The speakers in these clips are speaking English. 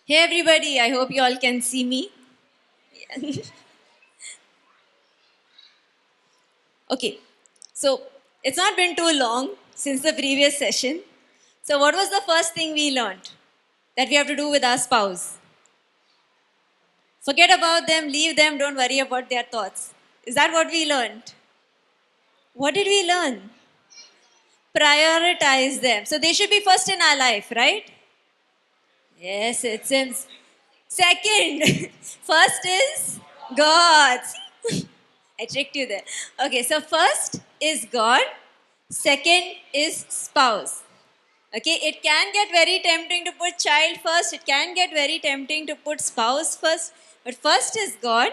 Hey everybody, I hope you all can see me. Okay, so it's not been too long since the previous session. So, what was the first thing we learned that we have to do with our spouse? Forget about them, leave them, don't worry about their thoughts. Is that what we learned? What did we learn? Prioritize them. So, they should be first in our life, right? Yes, it seems. Second, first is God. I tricked you there. Okay, so first is God, second is spouse. Okay, it can get very tempting to put child first, it can get very tempting to put spouse first, but first is God,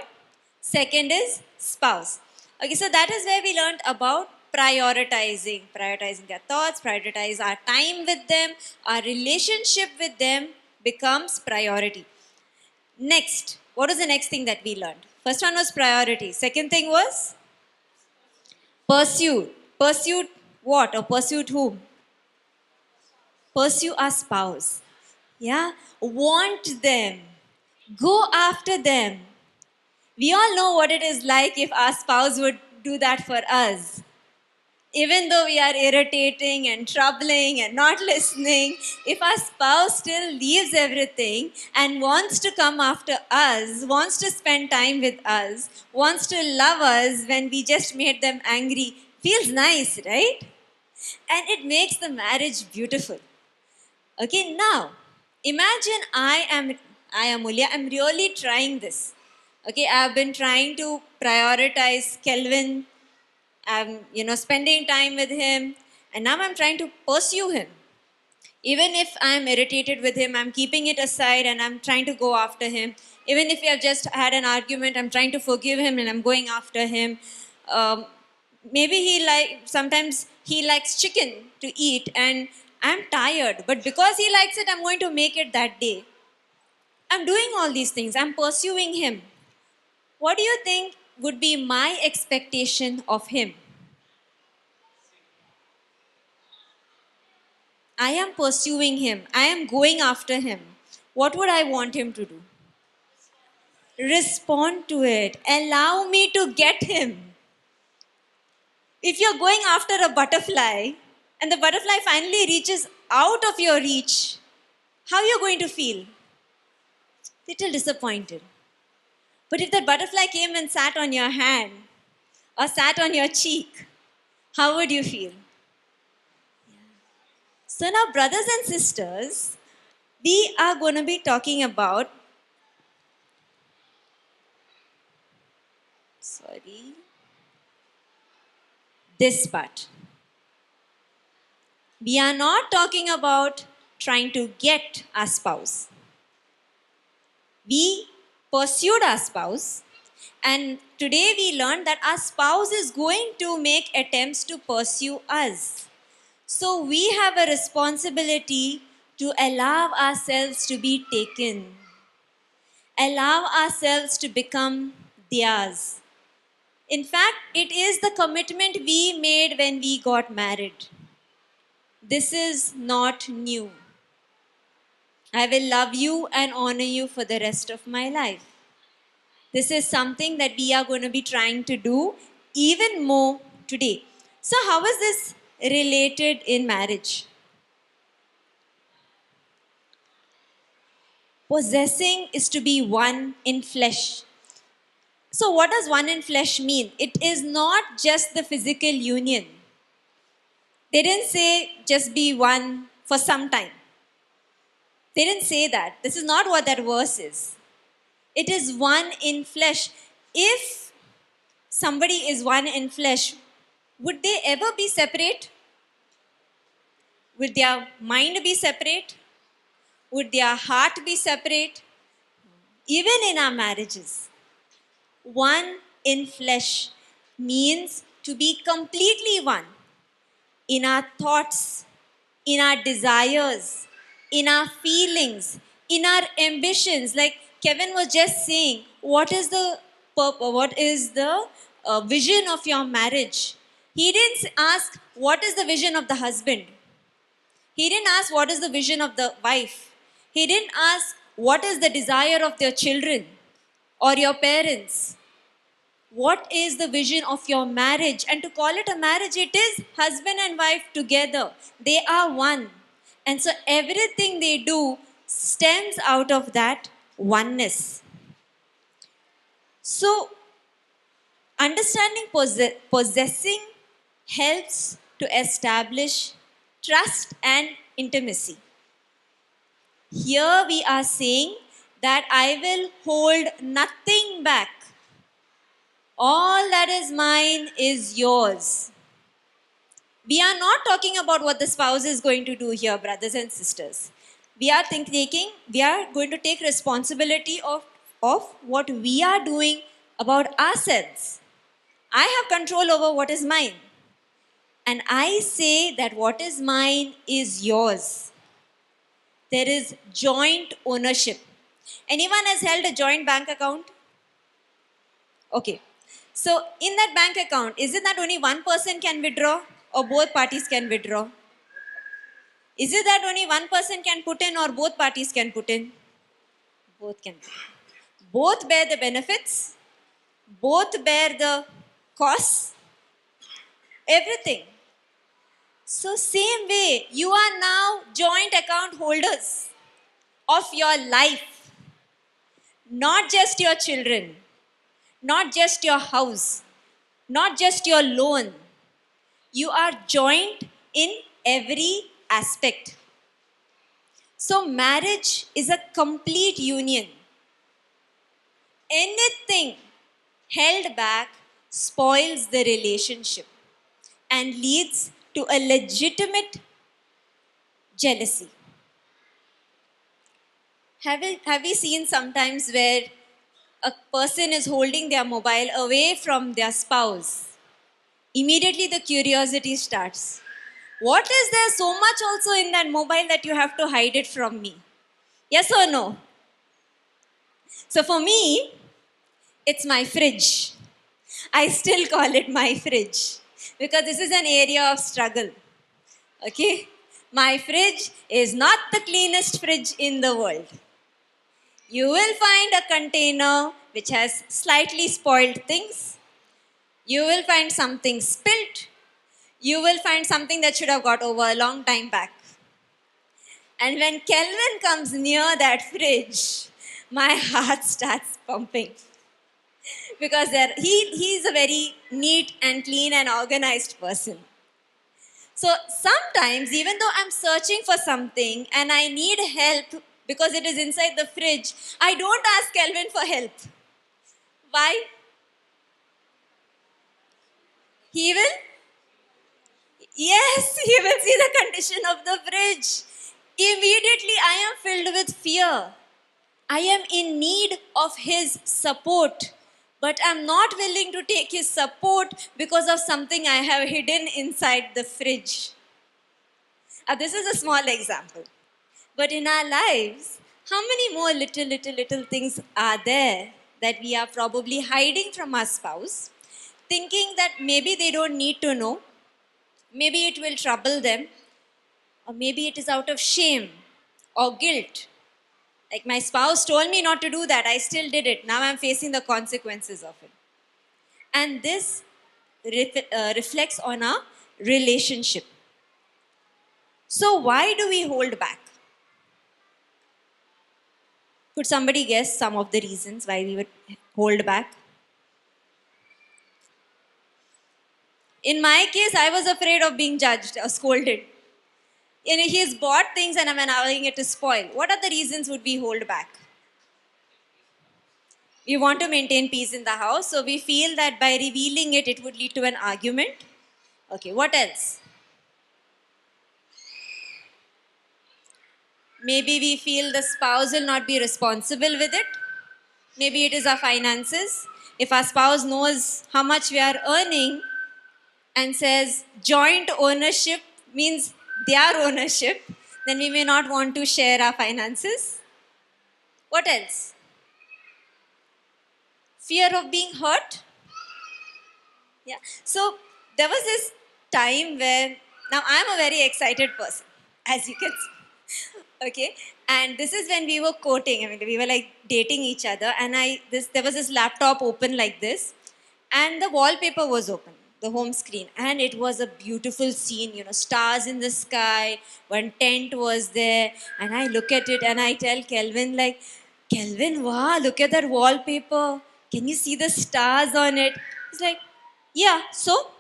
second is spouse. Okay, so that is where we learned about prioritizing their thoughts, prioritize our time with them, our relationship with them becomes priority. Next, what was the next thing that we learned? First one was priority. Second thing was pursuit. Pursuit what or pursuit whom? Pursue our spouse. Yeah, want them. Go after them. We all know what it is like if our spouse would do that for us. Even though we are irritating and troubling and not listening, if our spouse still leaves everything and wants to come after us, wants to spend time with us, wants to love us when we just made them angry, feels nice, right? And it makes the marriage beautiful. Okay, now imagine I am Mulya. I'm really trying this. Okay, I've been trying to prioritize Kelvin. I'm spending time with him, and now I'm trying to pursue him. Even if I'm irritated with him, I'm keeping it aside and I'm trying to go after him. Even if we have just had an argument, I'm trying to forgive him and I'm going after him. Um, Maybe sometimes he likes chicken to eat and I'm tired, but because he likes it, I'm going to make it that day. I'm doing all these things, I'm pursuing him. What do you think would be my expectation of him? I am pursuing him, I am going after him. What would I want him to do? Respond to it, allow me to get him. If you're going after a butterfly and the butterfly finally reaches out of your reach, how are you going to feel? Little disappointed. But if that butterfly came and sat on your hand or sat on your cheek, how would you feel? So now, brothers and sisters, we are going to be talking about, this part. We are not talking about trying to get our spouse. We pursued our spouse, and today we learned that our spouse is going to make attempts to pursue us. So we have a responsibility to allow ourselves to be taken, allow ourselves to become theirs. In fact, it is the commitment we made when we got married. This is not new. I will love you and honor you for the rest of my life. This is something that we are going to be trying to do even more today. So, how is this related in marriage? Possessing is to be one in flesh. So, what does one in flesh mean? It is not just the physical union. They didn't say just be one for some time. They didn't say that. This is not what that verse is. It is one in flesh. If somebody is one in flesh, would they ever be separate? Would their mind be separate? Would their heart be separate? Even in our marriages, one in flesh means to be completely one in our thoughts, in our desires, in our feelings, in our ambitions. Like Kevin was just saying, what is the vision of your marriage? He didn't ask what is the vision of the husband. He didn't ask what is the vision of the wife. He didn't ask what is the desire of their children or your parents. What is the vision of your marriage? And to call it a marriage, it is husband and wife together. They are one. And so everything they do stems out of that oneness. So, understanding possessing helps to establish trust and intimacy. Here we are saying that I will hold nothing back. All that is mine is yours. We are not talking about what the spouse is going to do here, brothers and sisters. We are we are going to take responsibility of what we are doing about ourselves. I have control over what is mine. And I say that what is mine is yours. There is joint ownership. Anyone has held a joint bank account? Okay. So in that bank account, is it that only one person can withdraw or both parties can withdraw? Is it that only one person can put in or both parties can put in? Both can. Both bear the benefits, both bear the costs, everything. So same way, you are now joint account holders of your life, not just your children, not just your house, not just your loan. You are joint in every aspect. So marriage is a complete union. Anything held back spoils the relationship and leads to a legitimate jealousy. Have we seen sometimes where a person is holding their mobile away from their spouse? Immediately the curiosity starts. What is there so much also in that mobile that you have to hide it from me? Yes or no? So for me, it's my fridge. I still call it my fridge because this is an area of struggle. Okay? My fridge is not the cleanest fridge in the world. You will find a container which has slightly spoiled things. You will find something spilt. You will find something that should have got over a long time back. And when Kelvin comes near that fridge, my heart starts pumping. Because he's a very neat and clean and organized person. So sometimes, even though I'm searching for something and I need help because it is inside the fridge, I don't ask Kelvin for help. Why? He will? Yes, he will see the condition of the fridge. Immediately, I am filled with fear. I am in need of his support, but I'm not willing to take his support because of something I have hidden inside the fridge. This is a small example. But in our lives, how many more little things are there that we are probably hiding from our spouse, thinking that maybe they don't need to know, maybe it will trouble them, or maybe it is out of shame or guilt. Like my spouse told me not to do that, I still did it. Now I'm facing the consequences of it. And this reflects on our relationship. So, why do we hold back? Could somebody guess some of the reasons why we would hold back? In my case, I was afraid of being judged or scolded. He's bought things and I'm allowing it to spoil. What are the reasons would we hold back? We want to maintain peace in the house, so we feel that by revealing it, it would lead to an argument. Okay, what else? Maybe we feel the spouse will not be responsible with it. Maybe it is our finances. If our spouse knows how much we are earning and says joint ownership means their ownership, then we may not want to share our finances. What else? Fear of being hurt. Yeah. So there was this time where, now I'm a very excited person, as you can see. Okay, and this is when we were courting. I mean, we were like dating each other, and there was this laptop open like this, and the wallpaper was open, the home screen, and it was a beautiful scene. You know, stars in the sky. One tent was there, and I look at it and I tell Kelvin like, Kelvin, wow, look at that wallpaper. Can you see the stars on it? He's like, yeah. So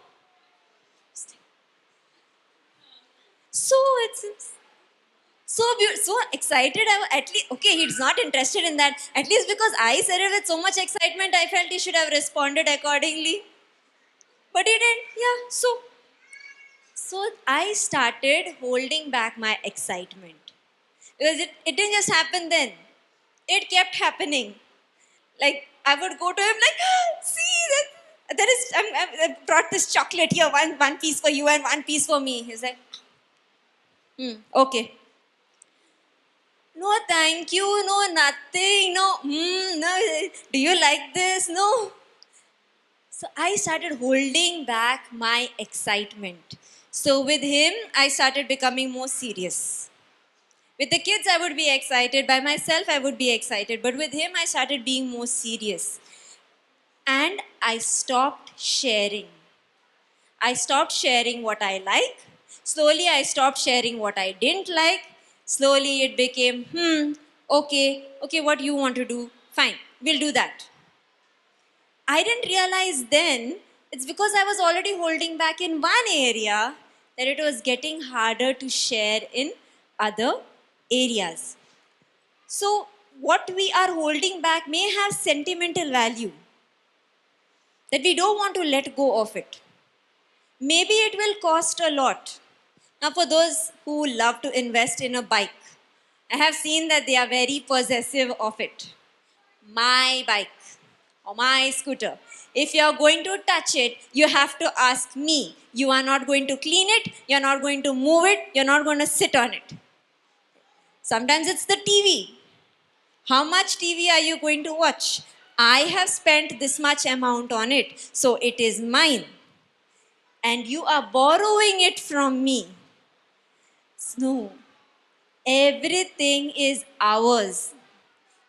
it's so excited. At least okay, he's not interested in that. At least because I said it with so much excitement, I felt he should have responded accordingly. But he didn't. Yeah. So I started holding back my excitement because it didn't just happen then. It kept happening. Like I would go to him like, see that there is I brought this chocolate here, one piece for you and one piece for me. He's like, okay. No, thank you. No, nothing. No, no. Do you like this? No. So I started holding back my excitement. So with him, I started becoming more serious. With the kids, I would be excited. By myself, I would be excited. But with him, I started being more serious. And I stopped sharing. I stopped sharing what I like. Slowly, I stopped sharing what I didn't like. Slowly, it became, okay, what you want to do? Fine, we'll do that. I didn't realize then it's because I was already holding back in one area that it was getting harder to share in other areas. So, what we are holding back may have sentimental value that we don't want to let go of it. Maybe it will cost a lot. Now, for those who love to invest in a bike, I have seen that they are very possessive of it. My bike or my scooter. If you are going to touch it, you have to ask me. You are not going to clean it, you're not going to move it, you're not going to sit on it. Sometimes it's the TV. How much TV are you going to watch? I have spent this much amount on it, so it is mine. And you are borrowing it from me. No, everything is ours,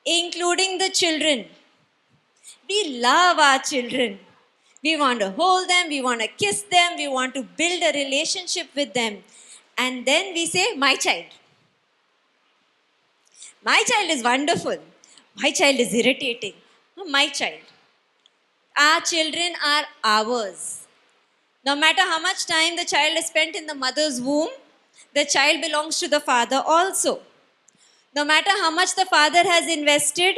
including the children. We love our children. We want to hold them, we want to kiss them, we want to build a relationship with them. And then we say, my child. My child is wonderful. My child is irritating. My child. Our children are ours. No matter how much time the child is spent in the mother's womb, the child belongs to the father also. No matter how much the father has invested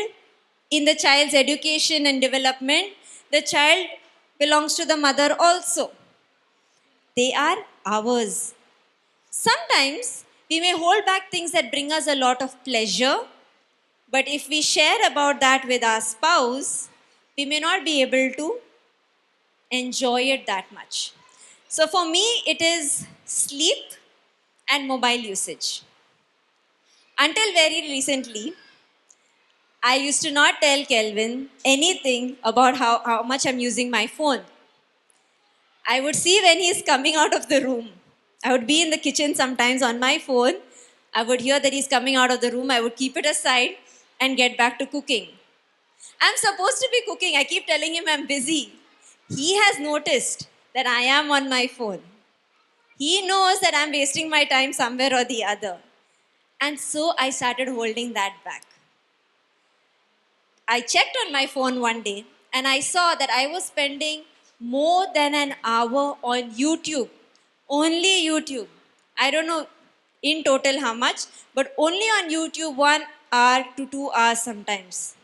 in the child's education and development, the child belongs to the mother also. They are ours. Sometimes we may hold back things that bring us a lot of pleasure, but if we share about that with our spouse, we may not be able to enjoy it that much. So for me, it is sleep and mobile usage. Until very recently, I used to not tell Kelvin anything about how much I'm using my phone. I would see when he's coming out of the room. I would be in the kitchen sometimes on my phone. I would hear that he's coming out of the room. I would keep it aside and get back to cooking. I'm supposed to be cooking. I keep telling him I'm busy. He has noticed that I am on my phone. He knows that I'm wasting my time somewhere or the other. And so I started holding that back. I checked on my phone one day and I saw that I was spending more than an hour on YouTube. Only YouTube. I don't know in total how much, but only on YouTube 1 hour to 2 hours sometimes.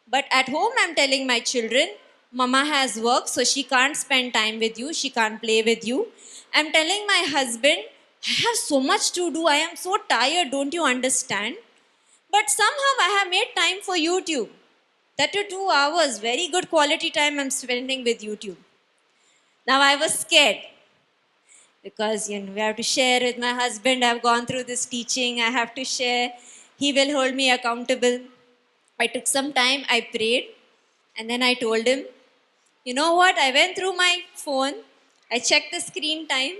But at home, I'm telling my children, Mama has work, so she can't spend time with you, she can't play with you. I'm telling my husband, I have so much to do, I am so tired, don't you understand? But somehow I have made time for YouTube. That to 2 hours, very good quality time I'm spending with YouTube. Now I was scared because we have to share with my husband. I've gone through this teaching, I have to share. He will hold me accountable. I took some time, I prayed, and then I told him, you know what? I went through my phone, I checked the screen time,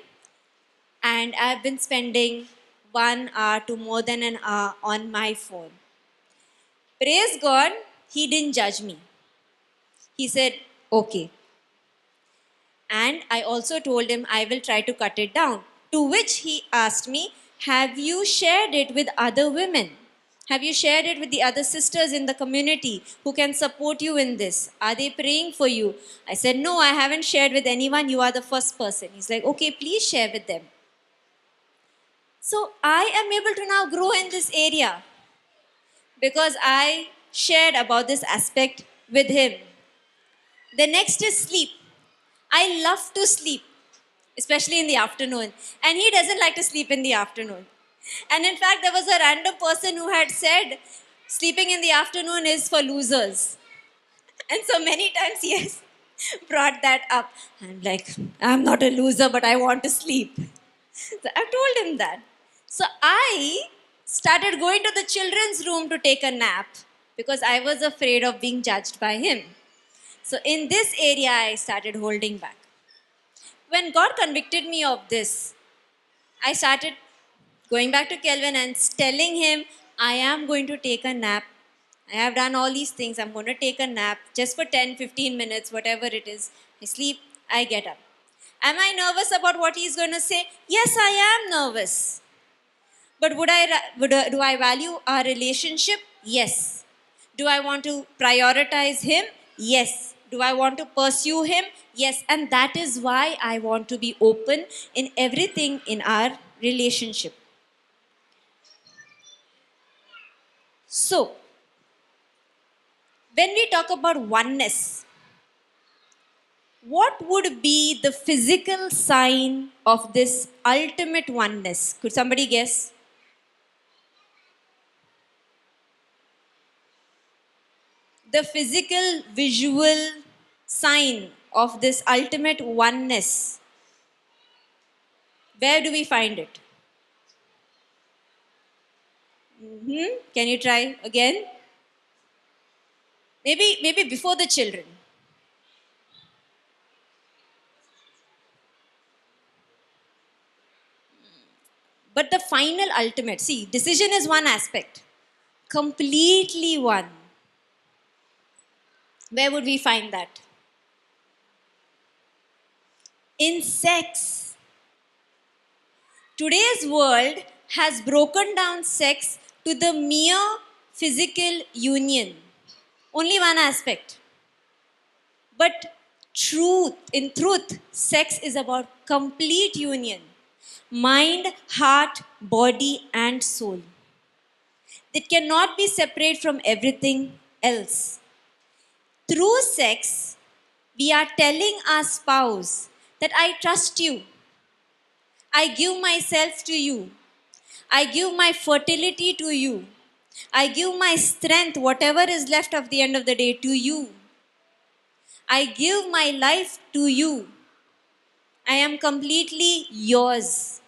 and I've been spending 1 hour to more than an hour on my phone. Praise God, he didn't judge me. He said, okay. And I also told him I will try to cut it down. To which he asked me, have you shared it with other women? Have you shared it with the other sisters in the community who can support you in this? Are they praying for you? I said, no, I haven't shared with anyone. You are the first person. He's like, okay, please share with them. So I am able to now grow in this area because I shared about this aspect with him. The next is sleep. I love to sleep, especially in the afternoon. And he doesn't like to sleep in the afternoon. And in fact, there was a random person who had said, sleeping in the afternoon is for losers. And so many times he has brought that up. I'm like, I'm not a loser, but I want to sleep. So I've told him that. So I started going to the children's room to take a nap because I was afraid of being judged by him. So in this area, I started holding back. When God convicted me of this, I started going back to Kelvin and telling him, I am going to take a nap. I have done all these things. I'm going to take a nap just for 10, 15 minutes, whatever it is. I sleep, I get up. Am I nervous about what he's going to say? Yes, I am nervous. But do I value our relationship? Yes. Do I want to prioritize him? Yes. Do I want to pursue him? Yes. And that is why I want to be open in everything in our relationship. So, when we talk about oneness, what would be the physical sign of this ultimate oneness? Could somebody guess? The physical, visual sign of this ultimate oneness. Where do we find it? Can you try again? Maybe before the children. But the final ultimate, see, decision is one aspect, completely one. Where would we find that? In sex. Today's world has broken down sex to the mere physical union. Only one aspect. But in truth, sex is about complete union. Mind, heart, body, and soul. It cannot be separate from everything else. Through sex, we are telling our spouse that I trust you. I give myself to you. I give my fertility to you. I give my strength, whatever is left of the end of the day, to you. I give my life to you. I am completely yours.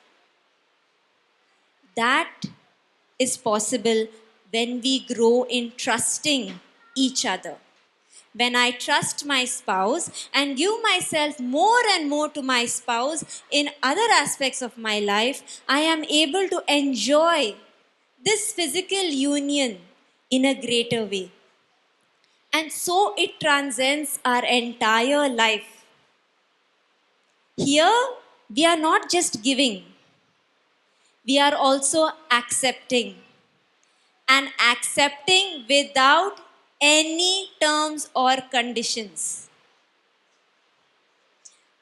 That is possible when we grow in trusting each other. When I trust my spouse and give myself more and more to my spouse in other aspects of my life, I am able to enjoy this physical union in a greater way. And so it transcends our entire life. Here, we are not just giving, we are also accepting. And accepting without any terms or conditions.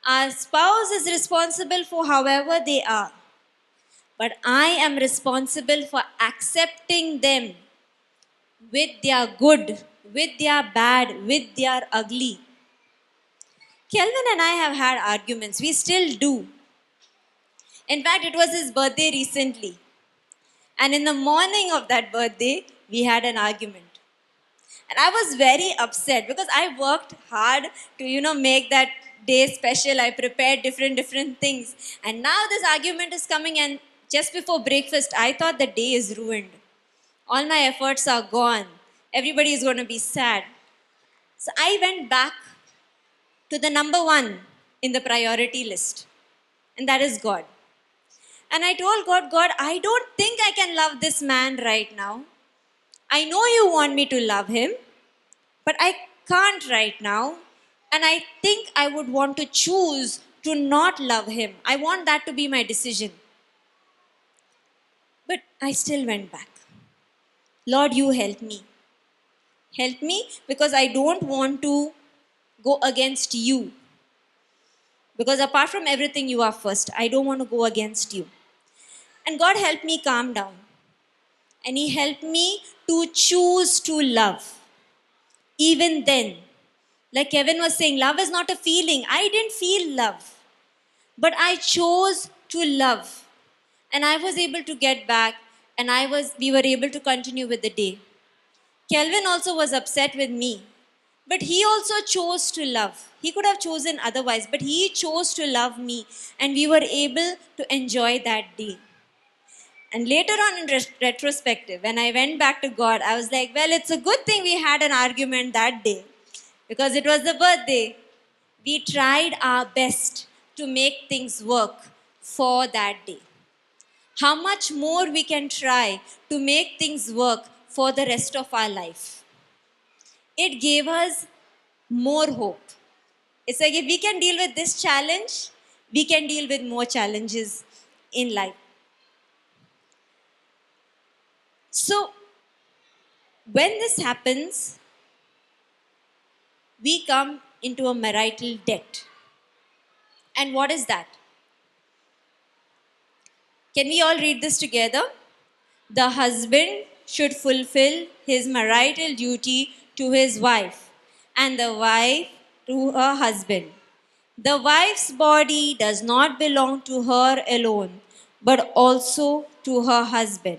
Our spouse is responsible for however they are, but I am responsible for accepting them with their good, with their bad, with their ugly. Kelvin and I have had arguments. We still do. In fact, it was his birthday recently. And in the morning of that birthday, we had an argument. And I was very upset because I worked hard to, make that day special. I prepared different things. And now this argument is coming, and just before breakfast, I thought the day is ruined. All my efforts are gone. Everybody is going to be sad. So I went back to the number one in the priority list, and that is God. And I told God, God, I don't think I can love this man right now. I know you want me to love him, but I can't right now. And I think I would want to choose to not love him. I want that to be my decision. But I still went back. Lord, you help me. Help me because I don't want to go against you. Because apart from everything, you are first. I don't want to go against you. And God helped me calm down. And He helped me to choose to love. Even then, like Kevin was saying, love is not a feeling. I didn't feel love. But I chose to love. And I was able to get back and we were able to continue with the day. Kelvin also was upset with me. But he also chose to love. He could have chosen otherwise, but he chose to love me. And we were able to enjoy that day. And later on in retrospective, when I went back to God, I was like, well, it's a good thing we had an argument that day. Because it was the birthday. We tried our best to make things work for that day. How much more we can try to make things work for the rest of our life. It gave us more hope. It's like if we can deal with this challenge, we can deal with more challenges in life. So, when this happens, we come into a marital debt. And what is that? Can we all read this together? The husband should fulfill his marital duty to his wife, and the wife to her husband. The wife's body does not belong to her alone, but also to her husband.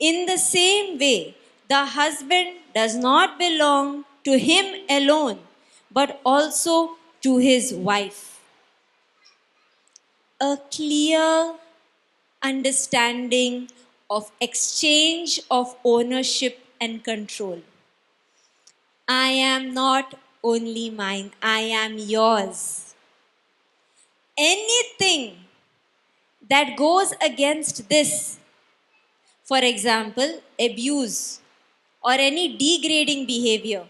In the same way, the husband does not belong to him alone, but also to his wife. A clear understanding of exchange of ownership and control. I am not only mine, I am yours. Anything that goes against this, for example, abuse or any degrading behavior,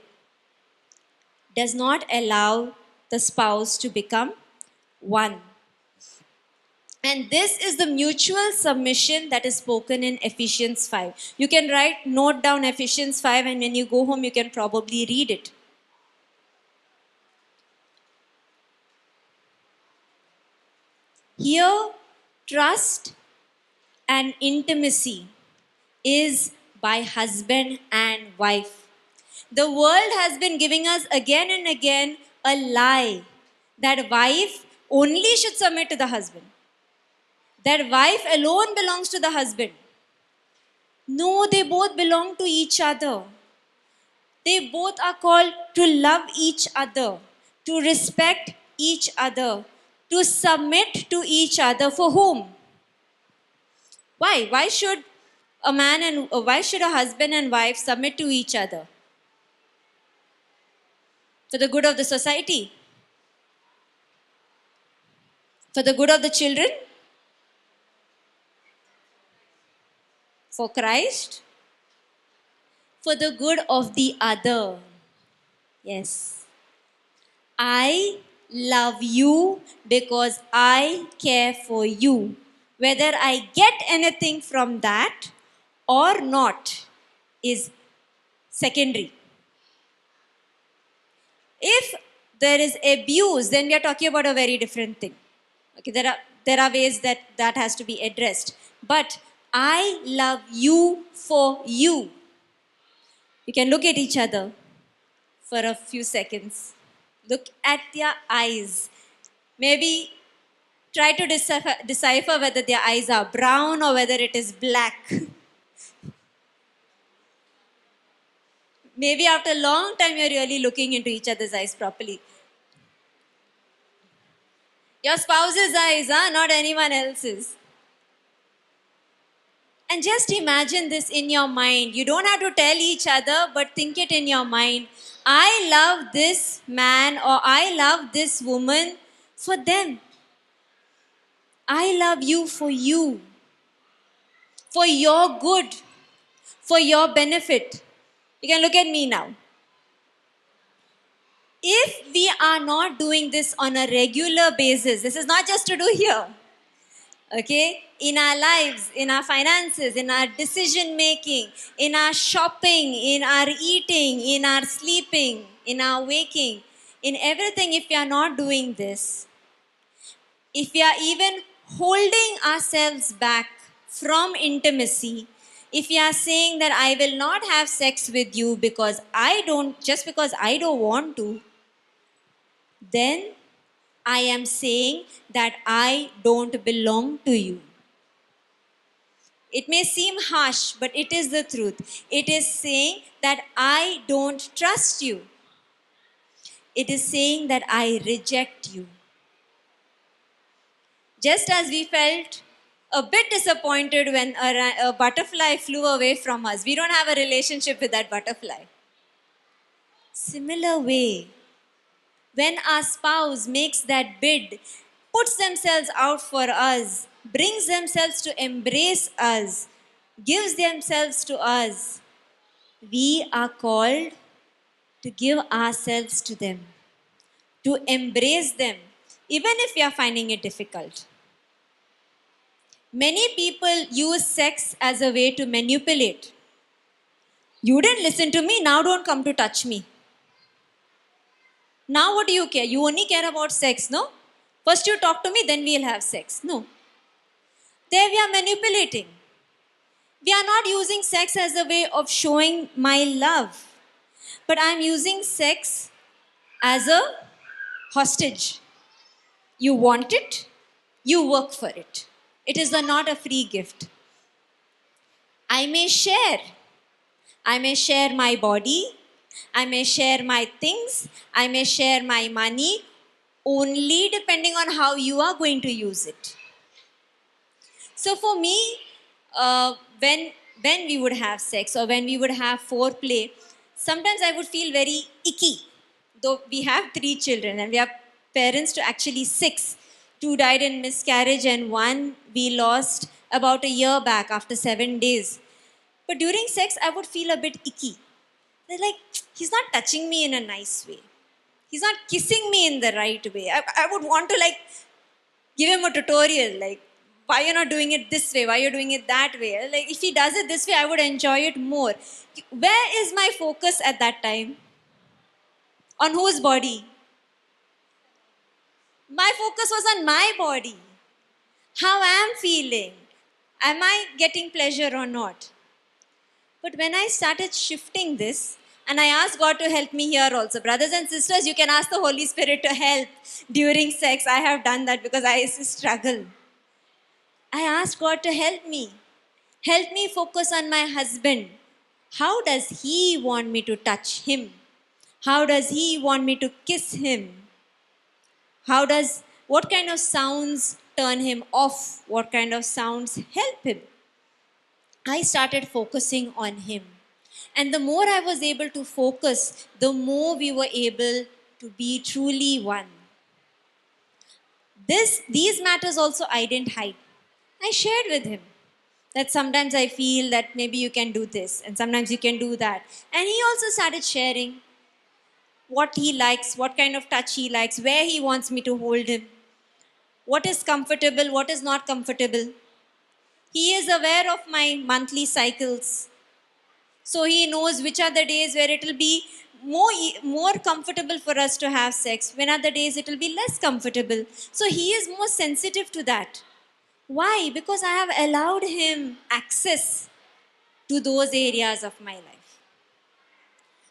does not allow the spouse to become one. And this is the mutual submission that is spoken in Ephesians 5. You can note down Ephesians 5, and when you go home, you can probably read it. Here, trust and intimacy is by husband and wife. The world has been giving us again and again a lie that wife only should submit to the husband. That wife alone belongs to the husband. No, they both belong to each other. They both are called to love each other, to respect each other, to submit to each other. For whom? Why? Why should a husband and wife submit to each other? For the good of the society? For the good of the children? For Christ? For the good of the other. Yes. I love you because I care for you. Whether I get anything from that or not is secondary. If there is abuse, then we are talking about a very different thing. Okay, there are ways that has to be addressed. But I love you for you. You can look at each other for a few seconds. Look at their eyes. Maybe try to decipher whether their eyes are brown or whether it is black. Maybe after a long time, you're really looking into each other's eyes properly. Your spouse's eyes, not anyone else's. And just imagine this in your mind. You don't have to tell each other, but think it in your mind. I love this man or I love this woman for them. I love you for you. for your good, for your benefit. You can look at me now. If we are not doing this on a regular basis, this is not just to do here, okay? In our lives, in our finances, in our decision making, in our shopping, in our eating, in our sleeping, in our waking, in everything, if we are not doing this, if we are even holding ourselves back from intimacy, if we are saying that I will not have sex with you because just because I don't want to, then I am saying that I don't belong to you. It may seem harsh, but it is the truth. It is saying that I don't trust you. It is saying that I reject you. Just as we felt a bit disappointed when a butterfly flew away from us, we don't have a relationship with that butterfly. Similar way, when our spouse makes that bid, puts themselves out for us, brings themselves to embrace us, gives themselves to us, we are called to give ourselves to them, to embrace them, even if we are finding it difficult. Many people use sex as a way to manipulate. You didn't listen to me, now don't come to touch me. Now what do you care? You only care about sex, no? First you talk to me, then we'll have sex. No. There we are manipulating. We are not using sex as a way of showing my love, but I'm using sex as a hostage. You want it, you work for it. It is not a free gift. I may share. I may share my body. I may share my things. I may share my money, only depending on how you are going to use it. So for me, when we would have sex or when we would have foreplay, sometimes I would feel very icky. Though we have 3 children and we are parents to actually 6. 2 died in miscarriage and 1 we lost about a year back after 7 days. But during sex, I would feel a bit icky. They're like, he's not touching me in a nice way. He's not kissing me in the right way. I would want to like give him a tutorial, like why you're not doing it this way, why you're doing it that way. Like if he does it this way, I would enjoy it more. Where is my focus at that time? On whose body? My focus was on my body. How I am feeling. Am I getting pleasure or not? But when I started shifting this, and I asked God to help me here also. Brothers and sisters, you can ask the Holy Spirit to help during sex. I have done that because I used to struggle. I asked God to help me. Help me focus on my husband. How does he want me to touch him? How does he want me to kiss him? What kind of sounds turn him off? What kind of sounds help him? I started focusing on him. And the more I was able to focus, the more we were able to be truly one. These matters also I didn't hide. I shared with him that sometimes I feel that maybe you can do this and sometimes you can do that. And he also started sharing what he likes, what kind of touch he likes, where he wants me to hold him, what is comfortable, what is not comfortable. He is aware of my monthly cycles. So he knows which are the days where it will be more comfortable for us to have sex, when are the days it will be less comfortable. So he is more sensitive to that. Why? Because I have allowed him access to those areas of my life.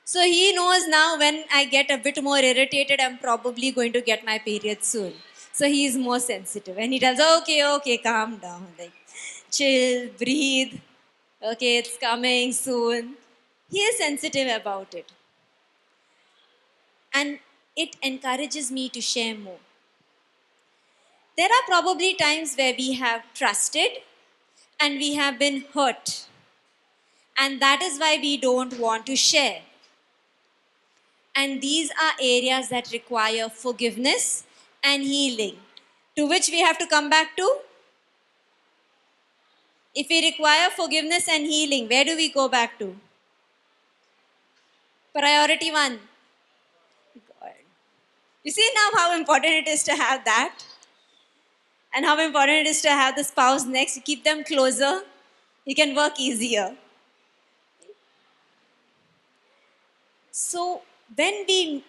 So he knows now when I get a bit more irritated, I'm probably going to get my period soon. So he is more sensitive and he tells, okay, calm down. Like, chill, breathe. Okay, it's coming soon. He is sensitive about it. And it encourages me to share more. There are probably times where we have trusted and we have been hurt. And that is why we don't want to share. And these are areas that require forgiveness and healing, to which we have to come back to If we require forgiveness and healing, where do we go back to? Priority one. God. You see now how important it is to have that? And how important it is to have the spouse next. You keep them closer, you can work easier. So when we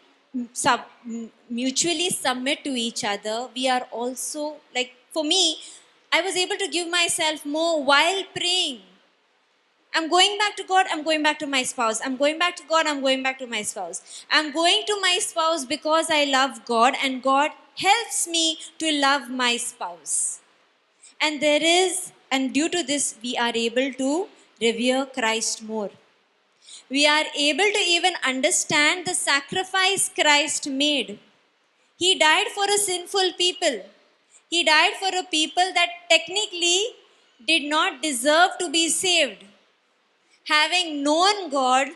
mutually submit to each other, we are also, like for me, I was able to give myself more while praying. I'm going back to God, I'm going back to my spouse. I'm going back to God, I'm going back to my spouse. I'm going to my spouse because I love God, and God helps me to love my spouse. And due to this, we are able to revere Christ more. We are able to even understand the sacrifice Christ made. He died for a sinful people. He died for a people that technically did not deserve to be saved. Having known God,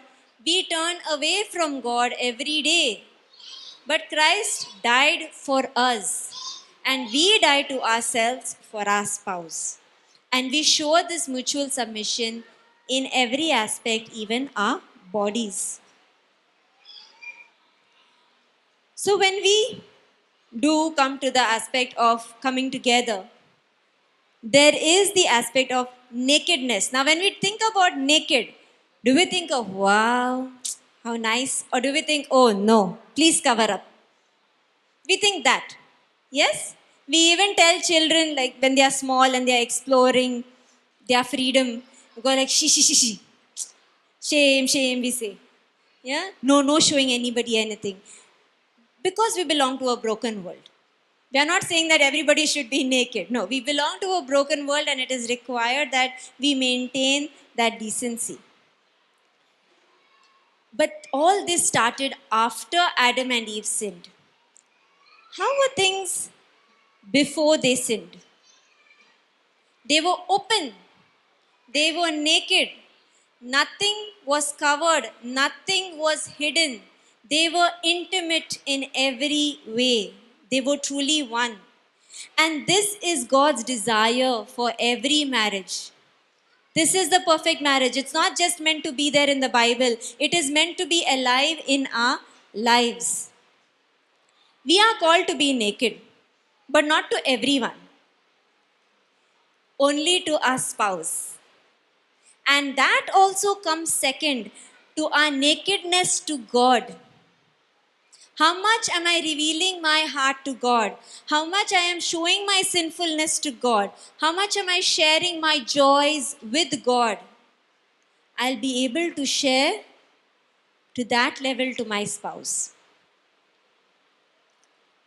we turn away from God every day. But Christ died for us, and we die to ourselves for our spouse. And we show this mutual submission in every aspect, even our bodies. So, when we do come to the aspect of coming together, there is the aspect of nakedness. Now, when we think about naked, do we think of wow, how nice? Or do we think, oh no, please cover up? We think that. Yes? We even tell children, like when they are small and they are exploring their freedom, we go like, she, she, she, she. Shame, shame, we say. Yeah? No, no showing anybody anything. Because we belong to a broken world. We are not saying that everybody should be naked. No, we belong to a broken world, and it is required that we maintain that decency. But all this started after Adam and Eve sinned. How were things before they sinned? They were open, they were naked, nothing was covered, nothing was hidden. They were intimate in every way. They were truly one. And this is God's desire for every marriage. This is the perfect marriage. It's not just meant to be there in the Bible, it is meant to be alive in our lives. We are called to be naked, but not to everyone, only to our spouse. And that also comes second to our nakedness to God. How much am I revealing my heart to God? How much I am showing my sinfulness to God? How much am I sharing my joys with God? I'll be able to share to that level to my spouse.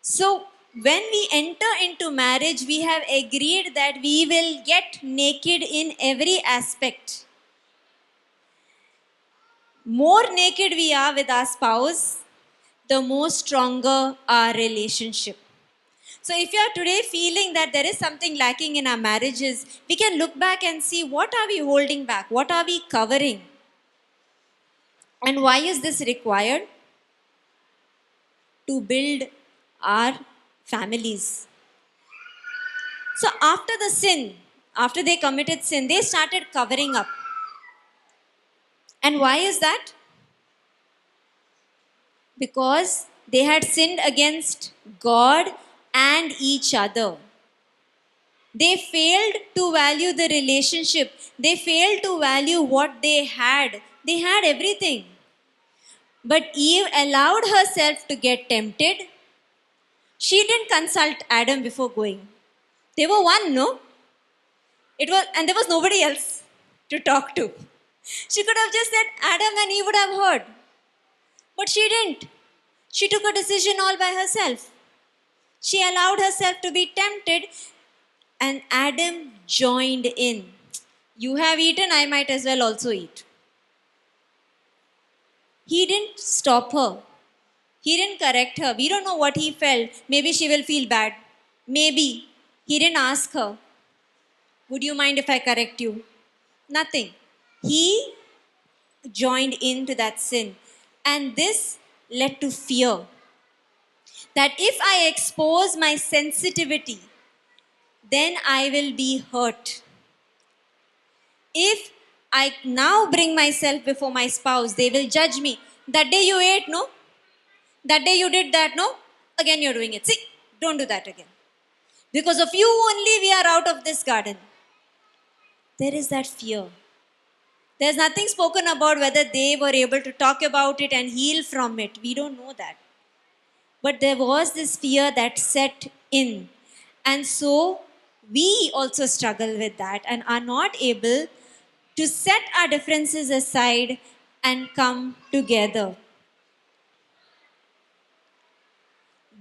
So, when we enter into marriage, we have agreed that we will get naked in every aspect. More naked we are with our spouse, the more stronger our relationship. So if you are today feeling that there is something lacking in our marriages, we can look back and see what are we holding back? What are we covering? And why is this required? To build our families. So after the sin, after they committed sin, they started covering up. And why is that? Because they had sinned against God and each other. They failed to value the relationship. They failed to value what they had. They had everything. But Eve allowed herself to get tempted. She didn't consult Adam before going. They were one, no? And there was nobody else to talk to. She could have just said Adam and Eve would have heard. But she didn't. She took a decision all by herself. She allowed herself to be tempted, and Adam joined in. You have eaten, I might as well also eat. He didn't stop her. He didn't correct her. We don't know what he felt. Maybe she will feel bad. Maybe. He didn't ask her, would you mind if I correct you? Nothing. He joined into that sin. And this led to fear. That if I expose my sensitivity, then I will be hurt. If I now bring myself before my spouse, they will judge me. That day you ate, no? That day you did that, no? Again you're doing it. See, don't do that again. Because of you only we are out of this garden. There is that fear. There's nothing spoken about whether they were able to talk about it and heal from it. We don't know that. But there was this fear that set in. And so we also struggle with that and are not able to set our differences aside and come together.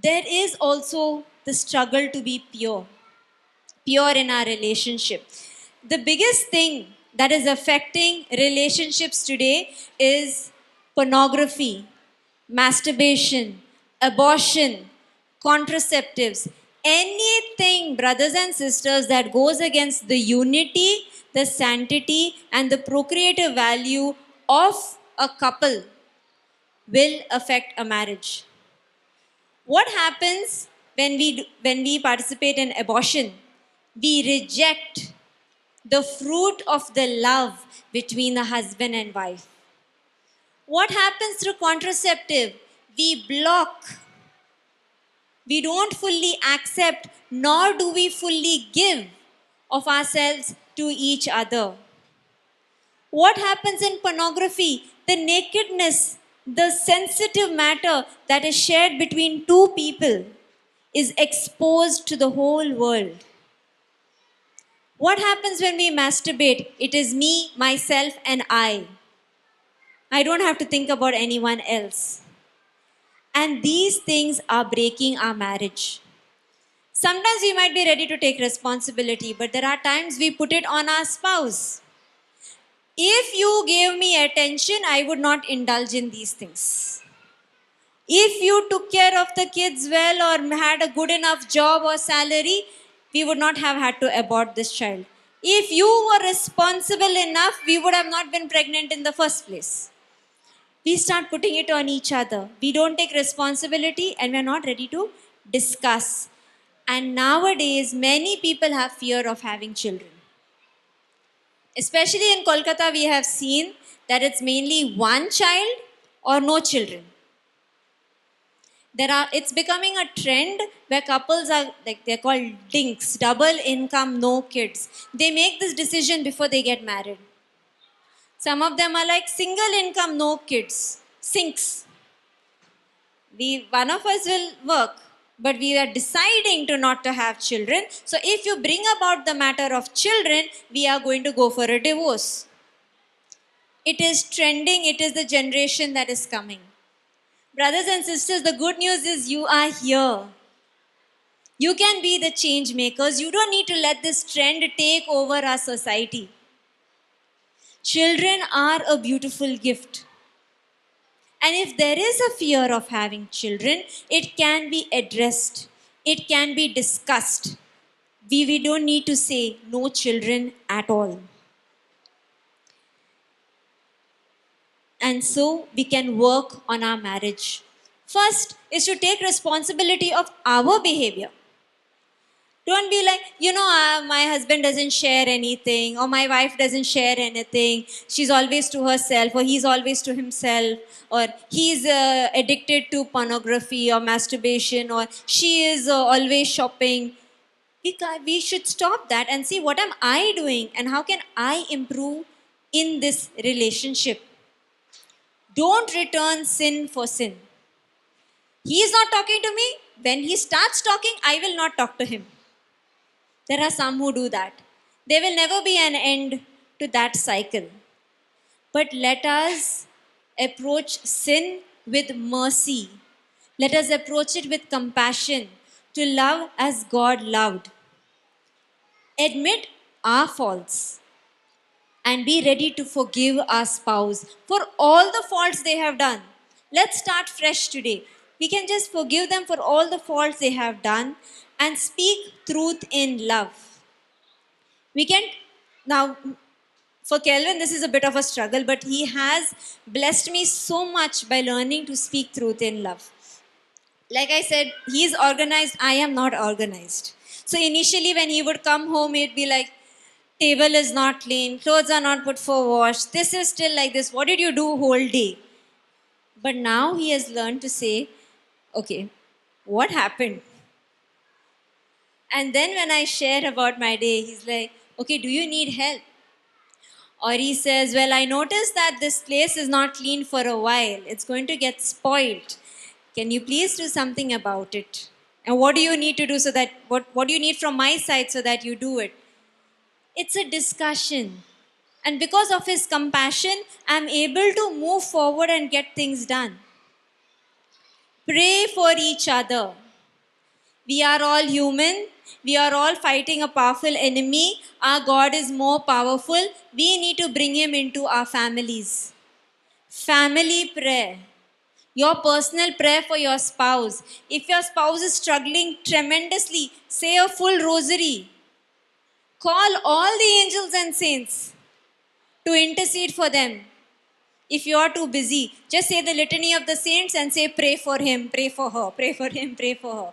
There is also the struggle to be pure in our relationship. The biggest thing that is affecting relationships today is pornography, masturbation, abortion, contraceptives, anything, brothers and sisters, that goes against the unity, the sanctity, and the procreative value of a couple will affect a marriage. What happens when we participate in abortion? We reject the fruit of the love between the husband and wife. What happens through contraceptive? We block. We don't fully accept, nor do we fully give of ourselves to each other. What happens in pornography? The nakedness, the sensitive matter that is shared between two people is exposed to the whole world. What happens when we masturbate? It is me, myself, and I. I don't have to think about anyone else. And these things are breaking our marriage. Sometimes we might be ready to take responsibility, but there are times we put it on our spouse. If you gave me attention, I would not indulge in these things. If you took care of the kids well or had a good enough job or salary, we would not have had to abort this child. If you were responsible enough, we would have not been pregnant in the first place. We start putting it on each other. We don't take responsibility and we're not ready to discuss. And nowadays, many people have fear of having children. Especially in Kolkata, we have seen that it's mainly one child or no children. It's becoming a trend where couples are like, they're called dinks, double income, no kids. They make this decision before they get married. Some of them are like single income, no kids, sinks. One of us will work, but we are deciding to not to have children. So if you bring about the matter of children, we are going to go for a divorce. It is trending. It is the generation that is coming. Brothers and sisters, the good news is you are here. You can be the change makers. You don't need to let this trend take over our society. Children are a beautiful gift. And if there is a fear of having children, it can be addressed. It can be discussed. We don't need to say no children at all. And so we can work on our marriage. First is to take responsibility of our behavior. Don't be like, my husband doesn't share anything, or my wife doesn't share anything. She's always to herself, or he's always to himself, or he's addicted to pornography or masturbation, or she is always shopping. We should stop that and see what am I doing and how can I improve in this relationship. Don't return sin for sin. He is not talking to me. When he starts talking, I will not talk to him. There are some who do that. There will never be an end to that cycle. But let us approach sin with mercy. Let us approach it with compassion, to love as God loved. Admit our faults and be ready to forgive our spouse for all the faults they have done. Let's start fresh today. We can just forgive them for all the faults they have done and speak truth in love. We can, now, for Kelvin, this is a bit of a struggle, but he has blessed me so much by learning to speak truth in love. Like I said, he is organized, I am not organized. So initially when he would come home, he'd be like, table is not clean, clothes are not put for wash, this is still like this. What did you do whole day? But now he has learned to say, okay, what happened? And then when I share about my day, he's like, okay, do you need help? Or he says, well, I noticed that this place is not clean for a while. It's going to get spoiled. Can you please do something about it? And what do you need to do so that, what do you need from my side so that you do it? It's a discussion. And because of his compassion, I'm able to move forward and get things done. Pray for each other. We are all human. We are all fighting a powerful enemy. Our God is more powerful. We need to bring him into our families. Family prayer. Your personal prayer for your spouse. If your spouse is struggling tremendously, say a full rosary. Call all the angels and saints to intercede for them. If you are too busy, just say the litany of the saints and say, pray for him, pray for her, pray for him, pray for her.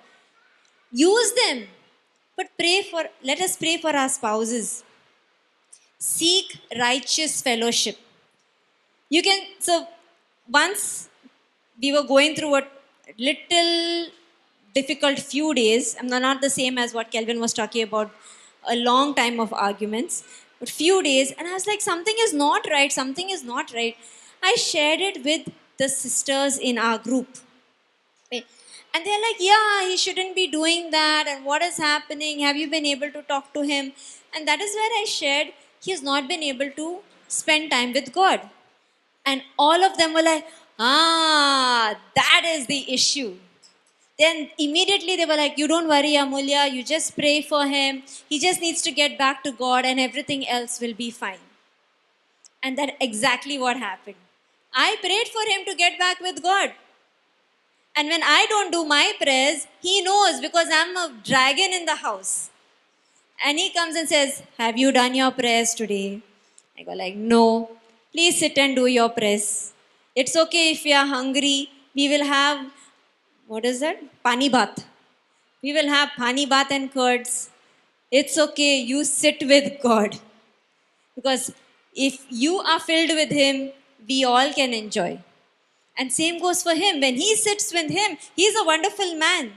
Use them. But let us pray for our spouses. Seek righteous fellowship. Once we were going through a little difficult few days. I'm not the same as what Kelvin was talking about, a long time of arguments, but few days, and I was like, something is not right, something is not right. I shared it with the sisters in our group. Okay. And they're like, yeah, he shouldn't be doing that, and what is happening? Have you been able to talk to him? And that is where I shared, he has not been able to spend time with God. And all of them were like, that is the issue. Then immediately they were like, you don't worry, Amulya, you just pray for him. He just needs to get back to God and everything else will be fine. And that's exactly what happened. I prayed for him to get back with God. And when I don't do my prayers, he knows because I'm a dragon in the house. And he comes and says, have you done your prayers today? I go like, no. Please sit and do your prayers. It's okay if you are hungry. We will have, what is that? Pani bath. We will have pani bath and curds. It's okay. You sit with God. Because if you are filled with him, we all can enjoy. And same goes for him. When he sits with him, he's a wonderful man.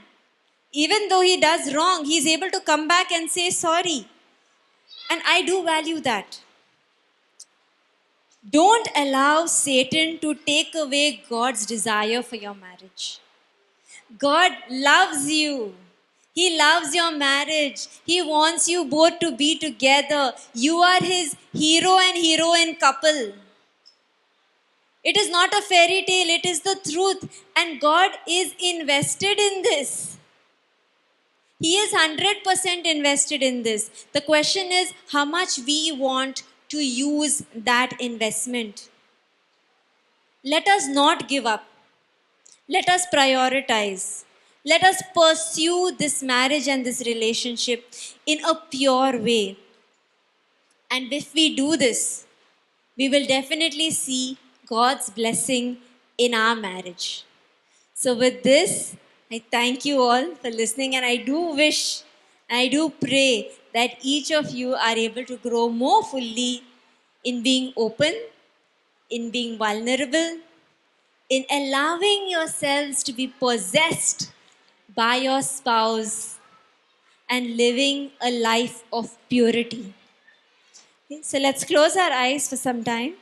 Even though he does wrong, he's able to come back and say sorry. And I do value that. Don't allow Satan to take away God's desire for your marriage. God loves you. He loves your marriage. He wants you both to be together. You are his hero and heroine couple. It is not a fairy tale, it is the truth. And God is invested in this. He is 100% invested in this. The question is how much we want to use that investment. Let us not give up. Let us prioritize. Let us pursue this marriage and this relationship in a pure way. And if we do this, we will definitely see God's blessing in our marriage. So with this, I thank you all for listening, and I do wish, I do pray that each of you are able to grow more fully in being open, in being vulnerable, in allowing yourselves to be possessed by your spouse and living a life of purity. Okay, so let's close our eyes for some time.